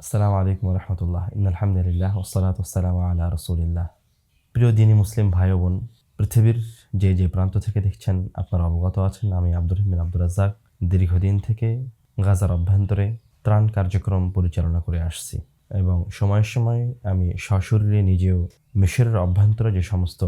আসসালামু আলাইকুম রহমতুল্লাহ আলহামদুলিল্লাহ ওসসালাতু ওয়াসসালামু আলা রাসূলিল্লাহ। প্রিয় দিনী মুসলিম ভাই ও বোন, পৃথিবীর যে প্রান্ত থেকে দেখছেন আপনারা অবগত আছেন, আমি আব্দুর রহিম আব্দুর রাজ্জাক দীর্ঘদিন থেকে গাজার অভ্যন্তরে ত্রাণ কার্যক্রম পরিচালনা করে আসছি এবং সময়ে সময়ে আমি সশরীরে নিজেও মিশরের অভ্যন্তরে যে সমস্ত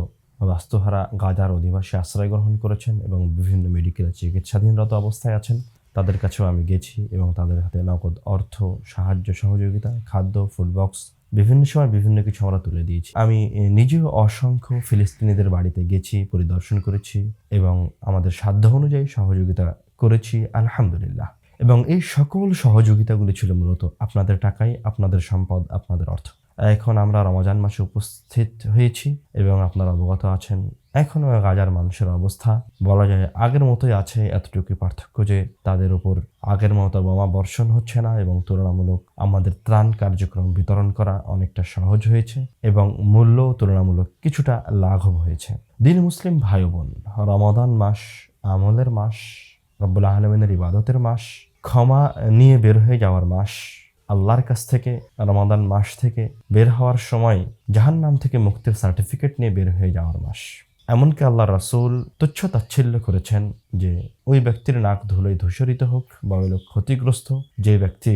বাস্তুহারা গাজার অধিবাসী আশ্রয় গ্রহণ করেছেন এবং বিভিন্ন মেডিকেল চিকিৎসাধীনরত অবস্থায় আছেন, তাদের কাছেও আমি গেছি এবং তাদের হাতে নগদ অর্থ সাহায্য সহযোগিতা, খাদ্য, ফুড বক্স বিভিন্ন সময় বিভিন্ন কিছু আমরা তুলে দিয়েছি। আমি নিজেও অসংখ্য ফিলিস্তিনিদের বাড়িতে গেছি, পরিদর্শন করেছি এবং আমাদের সাধ্য অনুযায়ী সহযোগিতা করেছি আলহামদুলিল্লাহ। এবং এই সকল সহযোগিতাগুলি ছিল মূলত আপনাদের টাকায়, আপনাদের সম্পদ, আপনাদের অর্থ। এখন আমরা রমজান মাসে উপস্থিত হয়েছি এবং আপনারা অবগত আছেন এখনও গাজার মানুষের অবস্থা বলা যায় আগের মতোই আছে। এতটুকু পার্থক্য যে তাদের উপর আগের মতো বোমা বর্ষণ হচ্ছে না এবং তুলনামূলক আমাদের ত্রাণ কার্যক্রম বিতরণ করা অনেকটা সহজ হয়েছে এবং মূল্য তুলনামূলক কিছুটা লাঘব হয়েছে। দিন মুসলিম ভাই বোন, রমাদান মাস আমলের মাস, রব্বুল আলামিনের ইবাদতের মাস, ক্ষমা নিয়ে বের হয়ে যাওয়ার মাস, আল্লাহর কাছ থেকে রমাদান মাস থেকে বের হওয়ার সময় জাহান্নাম থেকে মুক্তির সার্টিফিকেট নিয়ে বের হয়ে যাওয়ার মাস। এমনকি আল্লাহ রাসূল তুচ্ছ তাচ্ছিল্য করেছেন যে ওই ব্যক্তির নাক ধুলোয় ধূসরিত হোক বা ওই লোক ক্ষতিগ্রস্ত যে ব্যক্তি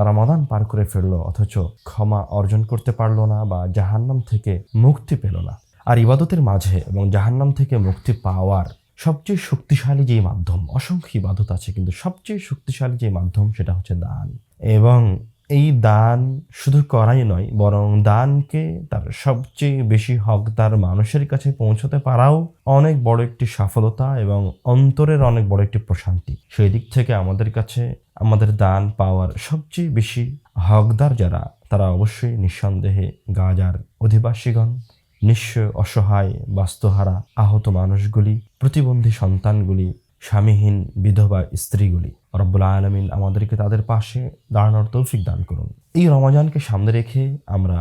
রমাদান পার করে ফেললো অথচ ক্ষমা অর্জন করতে পারলো না বা জাহান্নাম থেকে মুক্তি পেল না। আর ইবাদতের মাঝে এবং জাহান্নাম থেকে মুক্তি পাওয়ার সবচেয়ে শক্তিশালী যেই মাধ্যম, অসংখ্য ইবাদত আছে কিন্তু সবচেয়ে শক্তিশালী যে মাধ্যম সেটা হচ্ছে দান। এবং এই দান শুধু করাই নয়, বরং দানকে তার সবচেয়ে বেশি হকদার মানুষের কাছে পৌঁছতে পারাও অনেক বড় একটি সফলতা এবং অন্তরের অনেক বড় একটি প্রশান্তি। সেই দিক থেকে আমাদের কাছে আমাদের দান পাওয়ার সবচেয়ে বেশি হকদার যারা, তারা অবশ্যই নিঃসন্দেহে গাজার অধিবাসীগণ, নিঃস্ব, অসহায়, বাস্তুহারা, আহত মানুষগুলি, প্রতিবন্ধী সন্তানগুলি, স্বামীহীন বিধবা স্ত্রীগুলি। রব্বুল আলামিন আমাদেরকে তাদের পাশে দাঁড়ানোর তৌফিক দান করুন। এই রমজানকে সামনে রেখে আমরা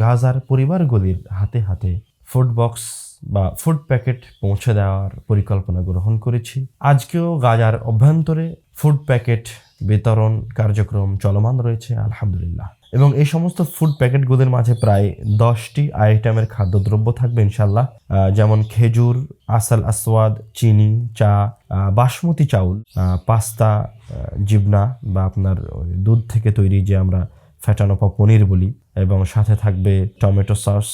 গাজার পরিবারগুলির হাতে হাতে ফুড বক্স বা ফুড প্যাকেট পৌঁছে দেওয়ার পরিকল্পনা গ্রহণ করেছি। আজকেও গাজার অভ্যন্তরে ফুড প্যাকেট বিতরণ কার্যক্রম চলমান রয়েছে আলহামদুলিল্লাহ। এবং এই সমস্ত ফুড প্যাকেটগুলির মাঝে প্রায় 10টি আইটেমের খাদ্যদ্রব্য থাকবে ইনশাল্লাহ, যেমন খেজুর, আসাল আসওয়াদ, চিনি, চা, বাসমতি চাউল, পাস্তা, জিবনা বা আপনার দুধ থেকে তৈরি যে আমরা ফ্যাটানো পনির বলি, এবং সাথে থাকবে টমেটো সস,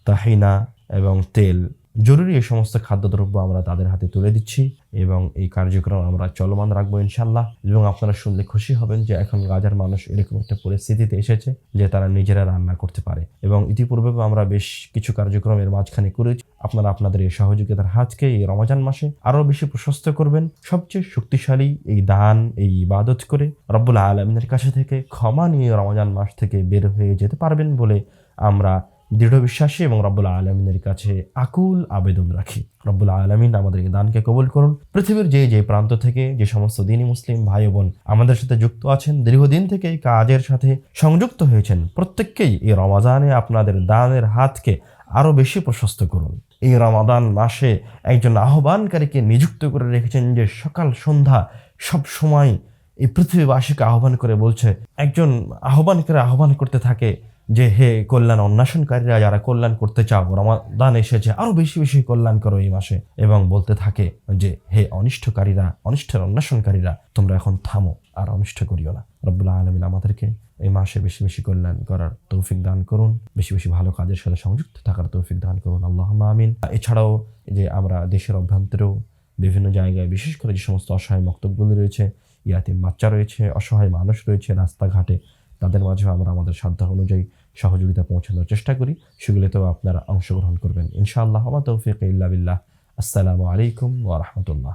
তাহিনা এবং তেল। জরুরি এই সমস্ত খাদ্যদ্রব্য আমরা তাদের হাতে তুলে দিচ্ছি এবং এই কার্যক্রম আমরা চলমান রাখবো ইনশাল্লাহ। এবং আপনারা শুনলে খুশি হবেন যে এখন গাজার মানুষ এরকম একটা পরিস্থিতিতে এসেছে যে তারা নিজেরা রান্না করতে পারে। এবং ইতিপূর্বে আমরা বেশ কিছু কার্যক্রমের মাঝখানে করেছি। আপনারা আপনাদের এই সহযোগিতার হাতকে এই রমজান মাসে আরও বেশি প্রশস্ত করবেন। সবচেয়ে শক্তিশালী এই দান, এই ইবাদত করে রব্বুল আলামিনের কাছে থেকে ক্ষমা নিয়ে রমজান মাস থেকে বের হয়ে যেতে পারবেন বলে আমরা দৃঢ় বিশ্বাসী এবং রব্বুল আলামিনের কাছে আকুল আবেদন রাখি। রব্বুল আলামিন আমাদের এই দানকে কবুল করুন। পৃথিবীর যে প্রান্ত থেকে যে সমস্ত দিনী মুসলিম ভাই বোন আমাদের সাথে যুক্ত আছেন, দীর্ঘদিন থেকে এই কাজের সাথে সংযুক্ত হয়েছেন, প্রত্যেককেই এই রমাদানে আপনাদের দানের হাতকে আরও বেশি প্রশস্ত করুন। এই রমাদান মাসে একজন আহ্বানকারীকে নিযুক্ত করে রেখেছেন যে সকাল সন্ধ্যা সব সময় এই পৃথিবীবাসীকে আহ্বান করে বলছে। একজন আহ্বানকারী আহ্বান করতে থাকে যে হে কল্যাণ অন্বেষণকারীরা, যারা কল্যাণ করতে চাও, রমাদান এসেছে, আরো বেশি বেশি কল্যাণ করো এই মাসে। এবং বলতে থাকে যে হে অনিষ্টকারীরা, অনিষ্টের অন্বেষণকারীরা, তোমরা এখন থামো আর অনিষ্ট করিও না। রব্বুল আলামিন আমাদেরকে এই মাসে বেশি বেশি কল্যাণ করার তৌফিক দান করুন, বেশি বেশি ভালো কাজের সাথে সংযুক্ত থাকার তৌফিক দান করুন, আল্লাহুম্মা আমিন। এছাড়াও যে আমরা দেশের অভ্যন্তরেও বিভিন্ন জায়গায়, বিশেষ করে যে সমস্ত অসহায় মক্তবগুলি রয়েছে, ইয়াতিম বাচ্চা রয়েছে, অসহায় মানুষ রয়েছে রাস্তাঘাটে, তাদের মাঝেও আমরা আমাদের সাধ্য অনুযায়ী সহযোগিতা পৌঁছানোর চেষ্টা করি। সেগুলিতেও আপনারা অংশগ্রহণ করবেন ইনশাআল্লাহ। ওয়া মা তাওফীকি ইল্লা বিল্লাহ। আসসালামু আলাইকুম ওয়া রাহমাতুল্লাহ।